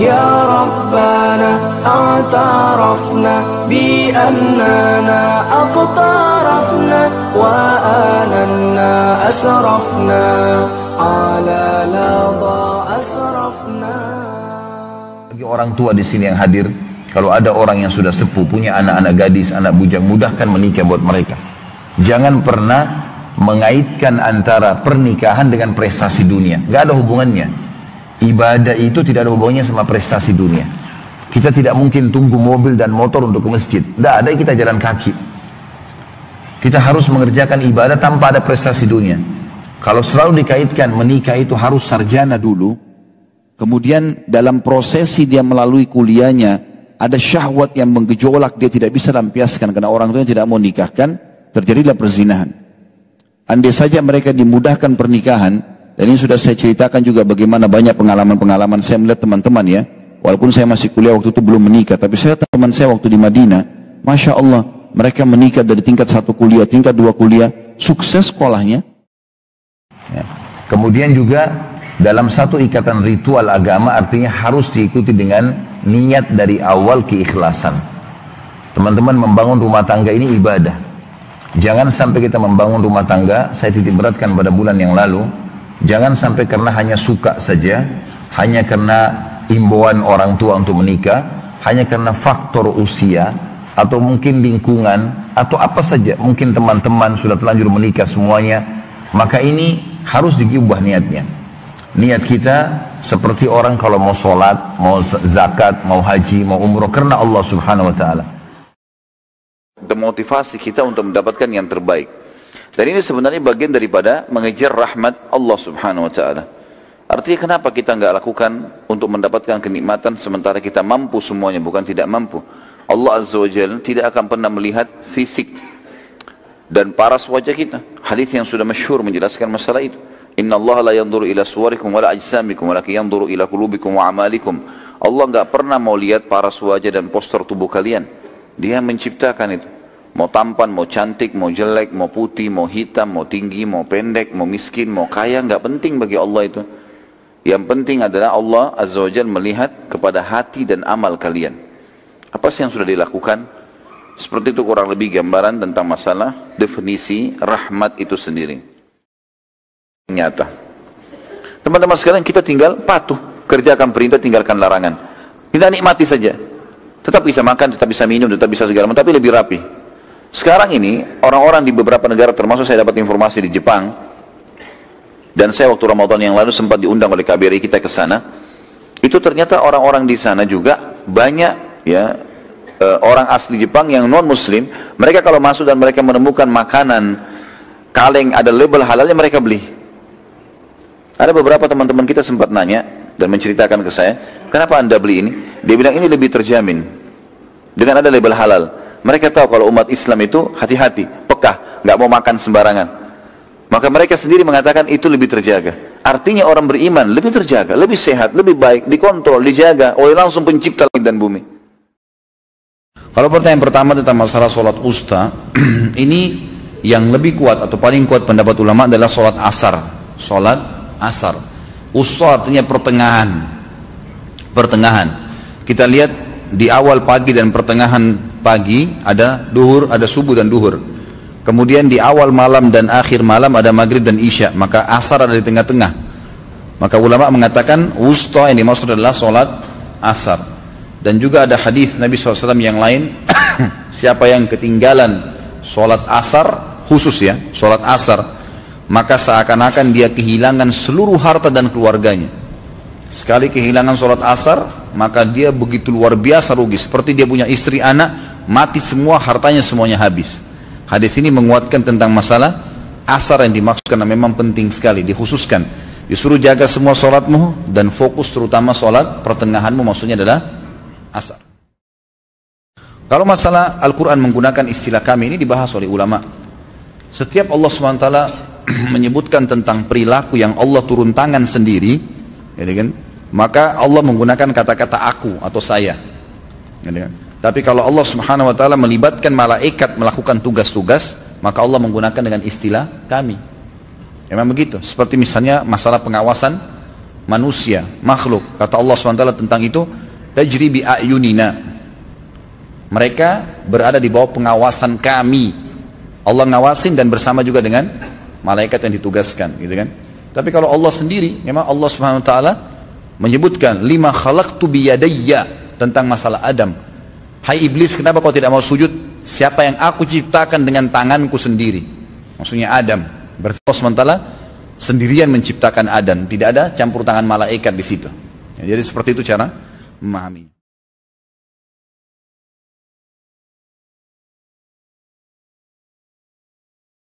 يا ربنا اعترفنا بأننا اقترفنا وآننا أسرفنا على لظى أسرفنا. Bagi orang tua di sini yang hadir, kalau ada orang yang sudah sepuh, punya anak-anak gadis, anak bujang, mudahkan menikah buat mereka. Jangan pernah mengaitkan antara pernikahan dengan prestasi dunia. Gak ada hubungannya. Ibadah itu tidak ada hubungannya sama prestasi dunia. Kita tidak mungkin tunggu mobil dan motor untuk ke masjid. Tidak ada, kita jalan kaki. Kita harus mengerjakan ibadah tanpa ada prestasi dunia. Kalau selalu dikaitkan menikah itu harus sarjana dulu, kemudian dalam prosesi dia melalui kuliahnya, ada syahwat yang menggejolak, dia tidak bisa lampiaskan karena orang tuanya tidak mau nikahkan, terjadilah perzinahan. Andai saja mereka dimudahkan pernikahan, dan ini sudah saya ceritakan juga bagaimana banyak pengalaman-pengalaman saya melihat teman-teman ya, walaupun saya masih kuliah waktu itu belum menikah, tapi saya teman saya waktu di Madinah, Masya Allah, mereka menikah dari tingkat 1 kuliah, tingkat 2 kuliah, sukses sekolahnya. Ya. Kemudian juga dalam satu ikatan ritual agama artinya harus diikuti dengan niat dari awal, keikhlasan. Teman-teman, membangun rumah tangga ini ibadah. Jangan sampai kita membangun rumah tangga, saya titik beratkan pada bulan yang lalu, jangan sampai karena hanya suka saja, hanya karena imbauan orang tua untuk menikah, hanya karena faktor usia, atau mungkin lingkungan, atau apa saja, mungkin teman-teman sudah terlanjur menikah semuanya, maka ini harus diubah niatnya. Niat kita seperti orang kalau mau sholat, mau zakat, mau haji, mau umroh karena Allah subhanahu wa ta'ala. Memotivasi kita untuk mendapatkan yang terbaik. Dan ini sebenarnya bagian daripada mengejar rahmat Allah subhanahu wa ta'ala. Artinya kenapa kita nggak lakukan untuk mendapatkan kenikmatan sementara kita mampu semuanya, bukan tidak mampu. Allah azza wa jalla tidak akan pernah melihat fisik dan paras wajah kita. Hadis yang sudah masyhur menjelaskan masalah itu. Inna Allah la yanzuru ila suwarikum wala ajsamikum walakin yanzuru ila qulubikum wa amalikum. Allah enggak pernah mau lihat paras wajah dan postur tubuh kalian. Dia menciptakan itu. Mau tampan, mau cantik, mau jelek, mau putih, mau hitam, mau tinggi, mau pendek, mau miskin, mau kaya, enggak penting bagi Allah itu. Yang penting adalah Allah azza wa jalla melihat kepada hati dan amal kalian. Apa sih yang sudah dilakukan? Seperti itu kurang lebih gambaran tentang masalah definisi rahmat itu sendiri. Nyata. Teman-teman sekalian, kita tinggal patuh, kerjakan perintah, tinggalkan larangan. Kita nikmati saja. Tetap bisa makan, tetap bisa minum, tetap bisa segala macam, tapi lebih rapi. Sekarang ini orang-orang di beberapa negara, termasuk saya dapat informasi di Jepang, dan saya waktu Ramadan yang lalu sempat diundang oleh KBRI kita ke sana. Itu ternyata orang-orang di sana juga banyak ya orang asli Jepang yang non Muslim. Mereka kalau masuk dan mereka menemukan makanan kaleng ada label halalnya, mereka beli. Ada beberapa teman-teman kita sempat nanya dan menceritakan ke saya, kenapa anda beli ini? Dia bilang ini lebih terjamin dengan ada label halal. Mereka tahu kalau umat Islam itu hati-hati, pekah, nggak mau makan sembarangan. Maka mereka sendiri mengatakan itu lebih terjaga. Artinya orang beriman lebih terjaga, lebih sehat, lebih baik, dikontrol, dijaga oleh langsung pencipta langit dan bumi. Kalau pertanyaan pertama tentang masalah sholat usta, ini yang lebih kuat atau paling kuat pendapat ulama adalah sholat asar. Sholat asar. Usta artinya pertengahan. Kita lihat di awal pagi dan pertengahan pagi ada duhur, ada subuh dan duhur. Kemudian di awal malam dan akhir malam ada maghrib dan isya. Maka asar ada di tengah-tengah. Maka ulama mengatakan usta yang dimaksud adalah sholat asar. Dan juga ada hadis Nabi SAW yang lain, siapa yang ketinggalan sholat asar, khusus ya, sholat asar, maka seakan-akan dia kehilangan seluruh harta dan keluarganya. Sekali kehilangan sholat asar, maka dia begitu luar biasa rugi. Seperti dia punya istri, anak, mati semua, hartanya semuanya habis. Hadis ini menguatkan tentang masalah asar yang dimaksudkan, memang penting sekali, dikhususkan. Disuruh jaga semua sholatmu dan fokus terutama sholat pertengahanmu, maksudnya adalah asar. Kalau masalah Al-Quran menggunakan istilah kami, ini dibahas oleh ulama. Setiap Allah SWT menyebutkan tentang perilaku yang Allah turun tangan sendiri, ya kan? Maka Allah menggunakan kata-kata aku atau saya, ya kan? Tapi kalau Allah Subhanahu Wa Taala melibatkan malaikat melakukan tugas-tugas, maka Allah menggunakan dengan istilah kami. Memang begitu. Seperti misalnya masalah pengawasan manusia, makhluk. Kata Allah SWT tentang itu, tajri bi a'yunina. Mereka berada di bawah pengawasan kami. Allah ngawasin dan bersama juga dengan malaikat yang ditugaskan, gitu kan. Tapi kalau Allah sendiri, memang Allah SWT menyebutkan lima khalaqtu biyadayya tentang masalah Adam. Hai iblis, kenapa kau tidak mau sujud? Siapa yang aku ciptakan dengan tanganku sendiri? Maksudnya Adam. Berarti Allah SWT sendirian menciptakan Adam, tidak ada campur tangan malaikat di situ. Jadi seperti itu cara memahami.